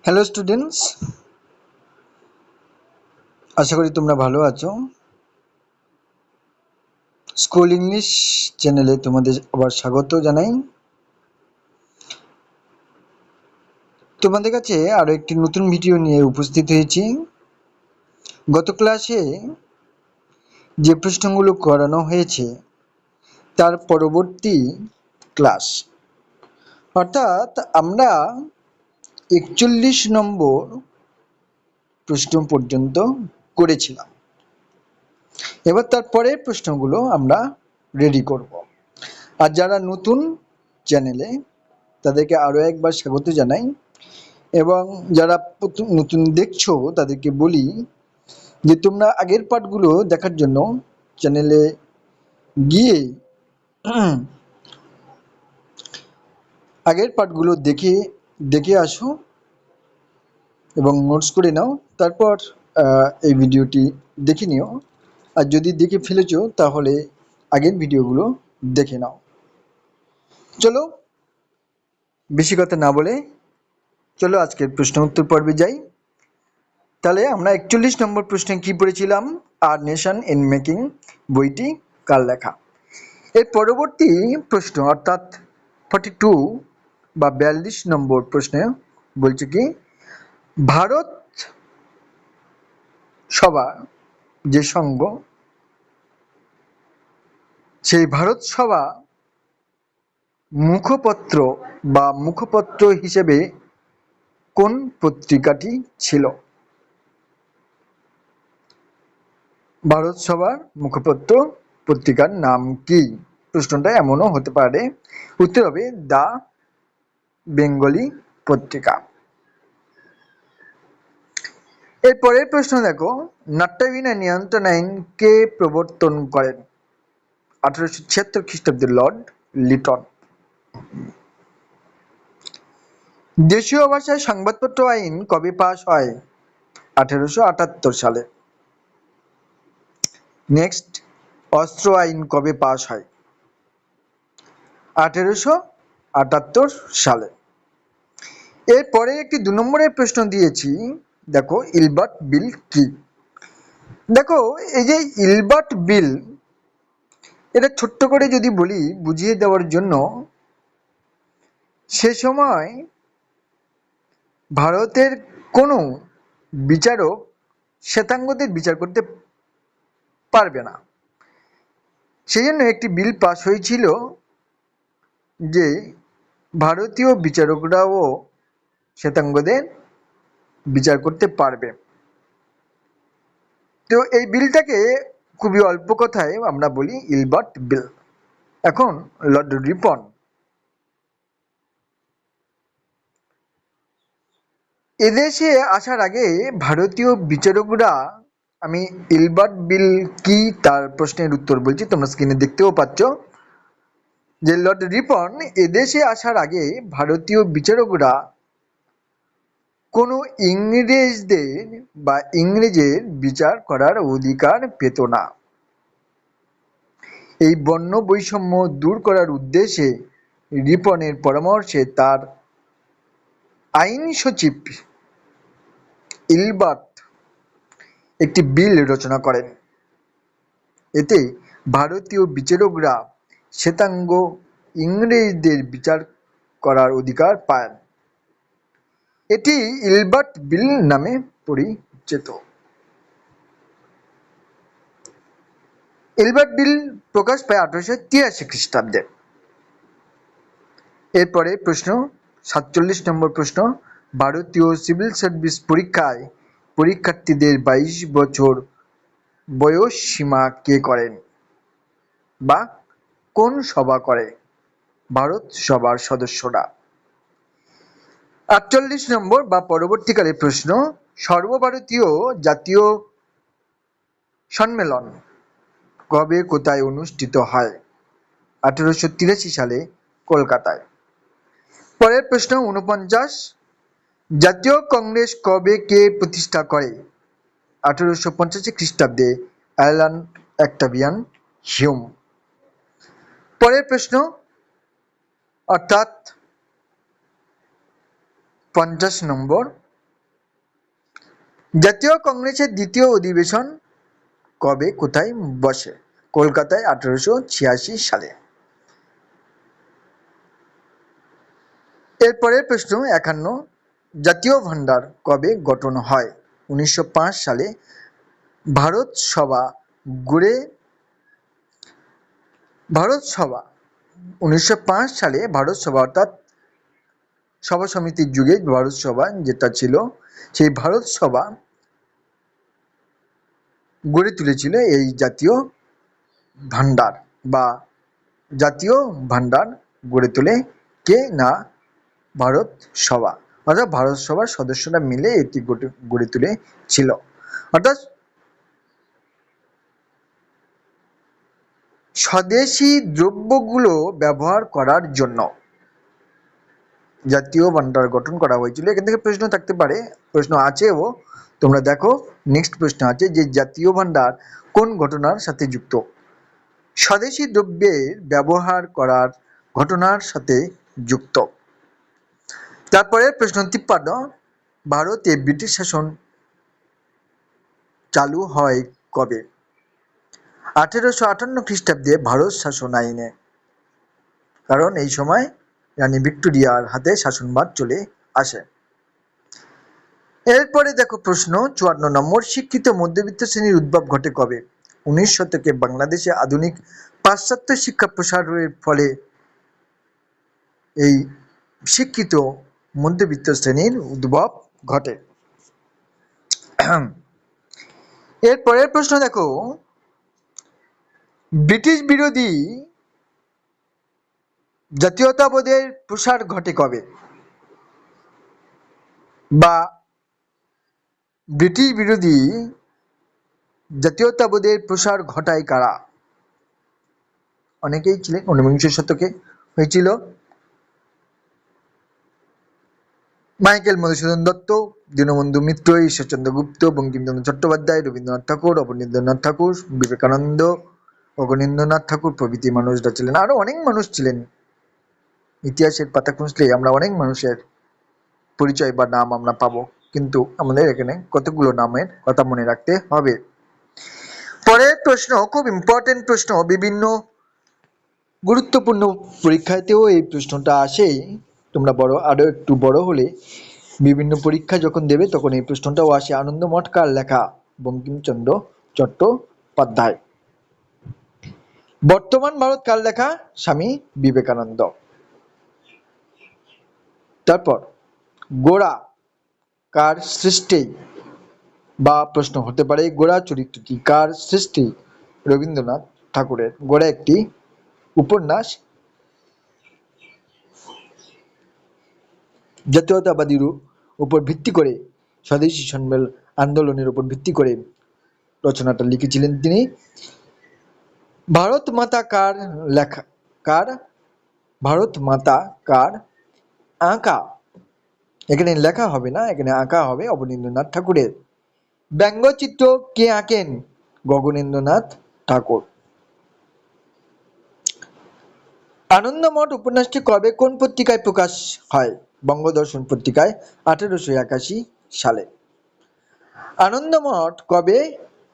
Hello students, আশা করি তোমরা ভালো আছো। স্কুল ইংলিশ চ্যানেলে তোমাদের আবার স্বাগত জানাই। তোমাদের কাছে আরও একটি নতুন ভিডিও নিয়ে উপস্থিত হয়েছি। গত ক্লাসে যে প্রশ্নগুলো করানো হয়েছে তার পরবর্তী ক্লাস, অর্থাৎ আমরা 41 নম্বর প্রশ্ন পর্যন্ত করেছিলাম। এবার তার পরের প্রশ্নগুলো আমরা রেডি করব। আর যারা নতুন চ্যানেলে তাদেরকে আরও একবার স্বাগত জানাই, এবং যারা নতুন দেখছো তাদেরকে বলি যে তোমরা আগের পার্টগুলো দেখার জন্য চ্যানেলে গিয়ে আগের পার্টগুলো দেখে দেখে আসো এবং নোটস করে নাও। তারপর এই ভিডিওটি দেখে নিও। আর যদি দেখে ফেলেছো তাহলে আগের ভিডিওগুলো দেখে নাও। চলো বেশি কথা না বলে চলো আজকের প্রশ্ন উত্তর পর্বে যাই। তাহলে আমরা 41 নম্বর প্রশ্নে কি পড়েছিলাম? আর নেশন ইন মেকিং বইটি কার লেখা? এর পরবর্তী প্রশ্ন অর্থাৎ 42 বা 42 নম্বর প্রশ্নে বলছে কি, ভারত সভা যে সংঘ, সেই ভারত সভা মুখপত্র বা মুখপত্র হিসেবে কোন পত্রিকাটি ছিল? ভারত সভার মুখপত্র পত্রিকার নাম কি? প্রশ্নটা এমনও হতে পারে, উত্তর হবে দ্য বেঙ্গলি পত্রিকা। এর পরের প্রশ্ন দেখো, নাট্যবীণা নিয়ন্ত্রণ আইন কে প্রবর্তন করেন? 1876 খ্রিস্টাব্দে লর্ড লিটন। দেশীয় ভাষায় সংবাদপত্র আইন কবে পাস হয়? 1878 সালে। নেক্সট, অস্ত্র আইন কবে পাস হয়? 1878 সালে। এরপরে একটি 2 নম্বরের প্রশ্ন দিয়েছি, দেখো ইলবার্ট বিল কি? দেখো এই যে ইলবার্ট বিল, এটা ছোট্ট করে যদি বলি বুঝিয়ে দেওয়ার জন্য, সে সময় ভারতের কোনো বিচারক শ্বেতাঙ্গদের বিচার করতে পারবে না। সেই জন্য একটি বিল পাস হয়েছিল যে ভারতীয় বিচারকরাও শ্বেতাঙ্গদের বিচার করতে পারবে। তো এই বিলটাকে খুবই অল্প কথায় আমরা বলি ইলবার্ট বিল। এখন লর্ড রিপন এদেশে আসার আগে ভারতীয় বিচারকরা, আমি ইলবার্ট বিল কি তার প্রশ্নের উত্তর বলছি, তোমরা স্ক্রিনে দেখতেও পাচ্ছ যে লর্ড রিপন এদেশে আসার আগে ভারতীয় বিচারকরা কোনো ইংরেজদের বা ইংরেজের বিচার করার অধিকার পেত না। এই বর্ণ বৈষম্য দূর করার উদ্দেশ্যে রিপনের পরামর্শে তার আইন সচিব ইলবার্ট একটি বিল রচনা করেন। এতে ভারতীয় বিচারকরা শ্বেতাঙ্গ ইংরেজদের বিচার করার অধিকার পান। এটি ইলবার্ট বিল নামে পরিচিত। ইলবার্ট বিল প্রকাশ পায় 1883 খ্রিস্টাব্দে। এরপরে প্রশ্ন 47 নম্বর প্রশ্ন, ভারতীয় সিভিল সার্ভিস পরীক্ষায় পরীক্ষার্থীদের 22 বছর বয়স সীমা কে করেন বা কোন সভা করে? ভারত সভার সদস্যরা। 48 নম্বর বা পরবর্তীকালের প্রশ্ন, সর্বভারতীয় জাতীয় সম্মেলন কবে কোথায় অনুষ্ঠিত হয়? 1883 সালে কলকাতায়। পরের প্রশ্ন 49, জাতীয় কংগ্রেস কবে কে প্রতিষ্ঠা করে? 1885 খ্রিস্টাব্দে অ্যালান অক্টাভিয়ান হিউম। পরের প্রশ্ন অর্থাৎ 50 নম্বর, জাতীয় কংগ্রেসের দ্বিতীয় অধিবেশন কবে কোথায় বসে? কলকাতায় 1886 সালে। এরপরের প্রশ্ন 51, জাতীয় ভান্ডার কবে গঠন হয়? 1905 সালে। ভারত সভা গড়ে 1905 সালে ভারত সভা অর্থাৎ সভা সমিতির যুগে ভারত সভা যেটা ছিল, সেই ভারত সভা গড়ে তুলেছিল এই জাতীয় ভান্ডার বা জাতীয় ভান্ডার গড়ে তোলে কে না ভারত সভা, অর্থাৎ ভারত সভার সদস্যরা মিলে এটি গড়ে তুলেছিল। অর্থাৎ স্বদেশি দ্রব্যগুলো ব্যবহার করার জন্য জাতীয় ভান্ডার গঠন করা হয়েছিল। এখান থেকে প্রশ্ন থাকতে পারে, প্রশ্ন আছেও, তোমরা দেখো নেক্সট প্রশ্ন আছে যে জাতীয় ভান্ডার কোন ঘটনার সাথে যুক্ত? স্বদেশি দ্রব্যের ব্যবহার করার ঘটনার সাথে যুক্ত। তারপরে প্রশ্ন 53, ভারতে ব্রিটিশ শাসন চালু হয় কবে? 1858 খ্রিস্টাব্দে ভারত শাসন আইনে, কারণ এই সময় রানী ভিক্টোরিয়ার হাতে শাসনভার চলে আসে। এরপরে দেখো প্রশ্ন 54 নম্বর, শিক্ষিত মধ্যবিত্ত শ্রেণীর উদ্ভব ঘটে কবে? 19 শতকে বাংলাদেশে আধুনিক পাশ্চাত্য শিক্ষা প্রসারের ফলে এই শিক্ষিত মধ্যবিত্ত শ্রেণীর উদ্ভব ঘটে। এরপরের প্রশ্ন দেখো, ব্রিটিশ বিরোধী জাতীয়তাবাদের প্রসার ঘটে কবে? বা ব্রিটিশ বিরোধী জাতীয়তাবাদের প্রসার ঘটায় কারা? অনেকেই ছিলেন, 19 শতকে হয়েছিল। মাইকেল মধুসূদন দত্ত, দীনবন্ধু মিত্র, ঈশ্বরচন্দ্র গুপ্ত, বঙ্কিমচন্দ্র চট্টোপাধ্যায়, রবীন্দ্রনাথ ঠাকুর, অবনীন্দ্রনাথ ঠাকুর, বিবেকানন্দ, অবনীন্দ্রনাথ ঠাকুর প্রভৃতি মানুষরা ছিলেন। আরো অনেক মানুষ ছিলেন, ইতিহাসের পাতা খুঁজলে আমরা অনেক মানুষের পরিচয় বা নাম আমরা পাবো, কিন্তু আমাদের এখানে কতগুলো নামের কথা মনে রাখতে হবে। পরের প্রশ্ন খুব ইম্পর্টেন্ট প্রশ্ন, বিভিন্ন গুরুত্বপূর্ণ পরীক্ষাতেও এই প্রশ্নটা আসে। তোমরা আরো একটু বড় হলে বিভিন্ন পরীক্ষা যখন দেবে তখন এই প্রশ্নটাও আসে। আনন্দমঠ কার লেখা? বঙ্কিমচন্দ্র চট্টোপাধ্যায়। বর্তমান ভারত কার লেখা? স্বামী বিবেকানন্দ। তারপর গোরা কার সৃষ্টি? বা প্রশ্ন হতে পারে গোরা চরিত্রটি কার সৃষ্টি? রবীন্দ্রনাথ ঠাকুরের। গোরা একটি উপন্যাস। জাতীয়তাবাদীর উপর ভিত্তি করে, স্বদেশী সম্মেলন আন্দোলনের উপর ভিত্তি করে রচনাটা লিখেছিলেন তিনি। ভারত মাতা কার লেখা? কার? ভারত মাতা কার আঁকা? এখানে লেখা হবে না, এখানে আঁকা হবে অবনীন্দ্রনাথ ঠাকুরের। ব্যঙ্গচিত্র কে আঁকেন? গগনেন্দ্রনাথ ঠাকুর। আনন্দমঠ উপন্যাসটি কবে কোন পত্রিকায় প্রকাশ হয়? বঙ্গদর্শন পত্রিকায় 1881 সালে। আনন্দমঠ কবে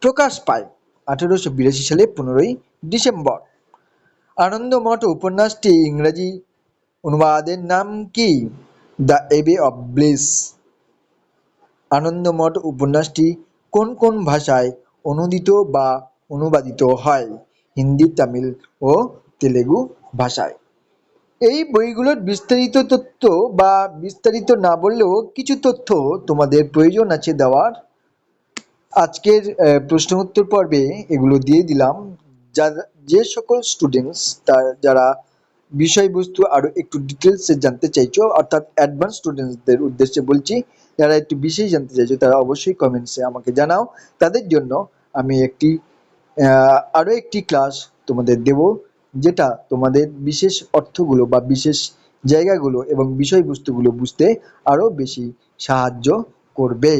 প্রকাশ পায়? 1882 সালে 15ই ডিসেম্বর। আনন্দমঠ উপন্যাসটি ইংরেজি অনুবাদের নাম কি? দ্য এবে অব ব্লিস। আনন্দমঠ উপন্যাসটি কোন কোন ভাষায় অনূদিত বা অনুবাদিত হয়? হিন্দি, তামিল ও তেলেগু ভাষায়। এই বইগুলোর বিস্তারিত তথ্য বা বিস্তারিত না বললেও কিছু তথ্য তোমাদের প্রয়োজন আছে দেওয়ার। আজকের প্রশ্ন উত্তর পর্বে এগুলো দিয়ে দিলাম। যে সকল স্টুডেন্টস যারা বিষয়বস্তু আরো একটু ডিটেলসে জানতে চাইছো, অর্থাৎ অ্যাডভান্স স্টুডেন্টসদের উদ্দেশ্যে বলছি, যারা একটু বিশেষ জানতে চাইছো তারা অবশ্যই কমেন্টসে আমাকে জানাও। তাদের জন্য আমি আরো একটি ক্লাস তোমাদের দেব, যেটা তোমাদের বিশেষ অর্থগুলো বা বিশেষ জায়গাগুলো এবং বিষয়বস্তুগুলো বুঝতে আরো বেশি সাহায্য করবে।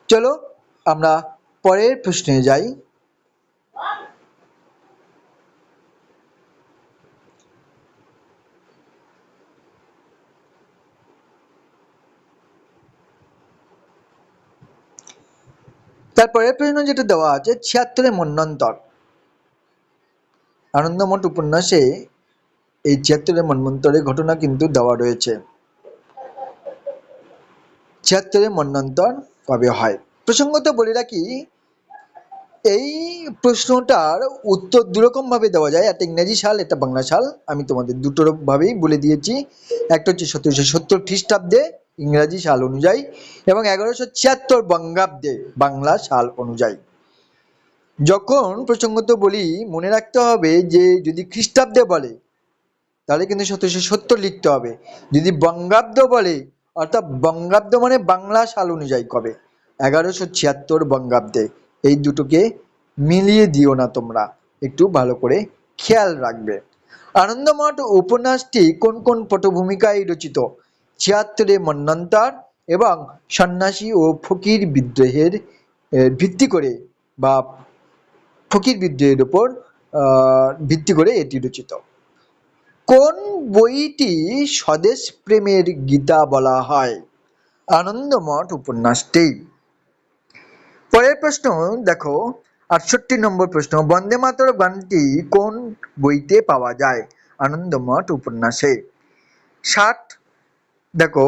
চলো আমরা পরের প্রশ্নে যাই। তারপরে প্রশ্ন যেটা দেওয়া আছে ৭৬ মন্বন্তর। আনন্দমঠ উপন্যাসে এই ৭৬ মন্বন্তরের ঘটনা কিন্তু দেওয়া রয়েছে। ৭৬ মন্বন্তর কবে হয়? প্রসঙ্গত বলে রাখি, এই প্রশ্নটার উত্তর দুরকম ভাবে দেওয়া যায়, একটা ইংরেজি সাল, একটা বাংলা সাল। আমি তোমাদের দুটো ভাবেই বলে দিয়েছি। একটা হচ্ছে ১৭৭০ খ্রিস্টাব্দে ইংরাজি সাল অনুযায়ী, এবং ১১৭৬ বঙ্গাব্দে বাংলা সাল অনুযায়ী। যখন প্রসঙ্গত বলি, মনে রাখতে হবে যে যদি খ্রিস্টাব্দে বলে তাহলে কিন্তু ১৭৭০ লিখতে হবে। যদি বঙ্গাব্দ বলে, অর্থাৎ বঙ্গাব্দ মানে বাংলা সাল অনুযায়ী কবে, ১১৭৬ বঙ্গাব্দে। এই দুটোকে মিলিয়ে দিও না, তোমরা একটু ভালো করে খেয়াল রাখবে। আনন্দমঠ উপন্যাসটি কোন কোন পটভূমিকায় রচিত? ৭৬ মন্বন্তর এবং সন্ন্যাসী ও ফকির বিদ্রোহের ভিত্তি করে বা ফকির বিদ্রোহের উপর ভিত্তি করে এটি রচিত। কোন বইটি স্বদেশ প্রেমের গীতা বলা হয়? আনন্দমঠ উপন্যাসটি। পরের প্রশ্ন দেখো, ৬৮ নম্বর প্রশ্ন, বন্দে মাতরম গানটি কোন বইতে পাওয়া যায়? আনন্দমঠ উপন্যাসে। ৬০ দেখো,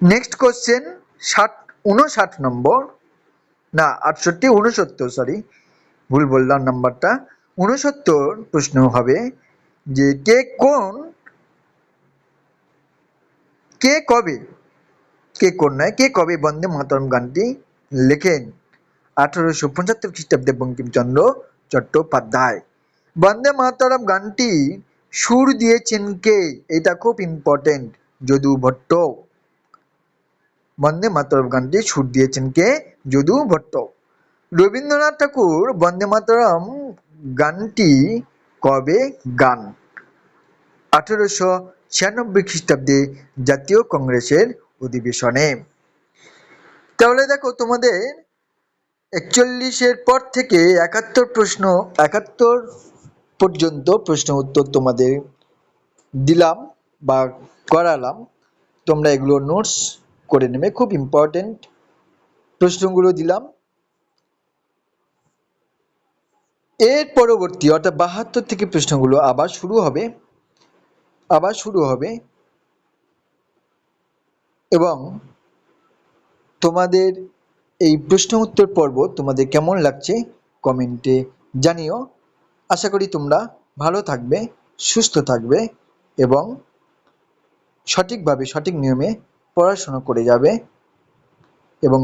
নেক্সট কোশ্চেন ৫৯ নম্বর, না ৬৮, ৬৯, সরি ভুল বললাম নাম্বারটা। ৬৯ প্রশ্ন হবে যে কে কবে বন্দে মাতরম গানটি লেখেন? ১৮৭৫ খ্রিস্টাব্দে বঙ্কিমচন্দ্র চট্টোপাধ্যায়। বন্দে মাতরম গানটি সুর দিয়েছেন কে? এটা খুব ইম্পর্টেন্ট, যদু ভট্ট। বন্দে মাতরম গানটি সুর দিয়েছেন কে? যদু ভট্ট। রবীন্দ্রনাথ ঠাকুর বন্দে মাতরম গানটি কবে গান? ১৮৯৬ খ্রিস্টাব্দে জাতীয় কংগ্রেসের অধিবেশনে। তাহলে দেখো, তোমাদের ৪১-এর পর থেকে ৭১ পর্যন্ত প্রশ্ন উত্তর তোমাদের দিলাম বা করালাম। তোমরা এগুলো নোটস করে নেবে, খুব ইম্পর্টেন্ট প্রশ্নগুলো দিলাম। এর পরবর্তী অর্থাৎ ৭২ থেকে প্রশ্নগুলো আবার শুরু হবে এবং তোমাদের এই প্রশ্ন উত্তর পর্ব তোমাদের কেমন লাগছে কমেন্টে জানিও। আশা করি তোমরা ভালো থাকবে, সুস্থ থাকবে এবং সঠিকভাবে সঠিক নিয়মে পড়াশোনা করে যাবে এবং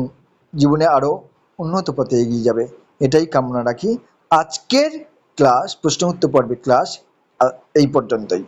জীবনে আরও উন্নত পথে এগিয়ে যাবে, এটাই কামনা রাখি। আজকের ক্লাস, প্রশ্ন উত্তর পর্বের ক্লাস এই পর্যন্তই।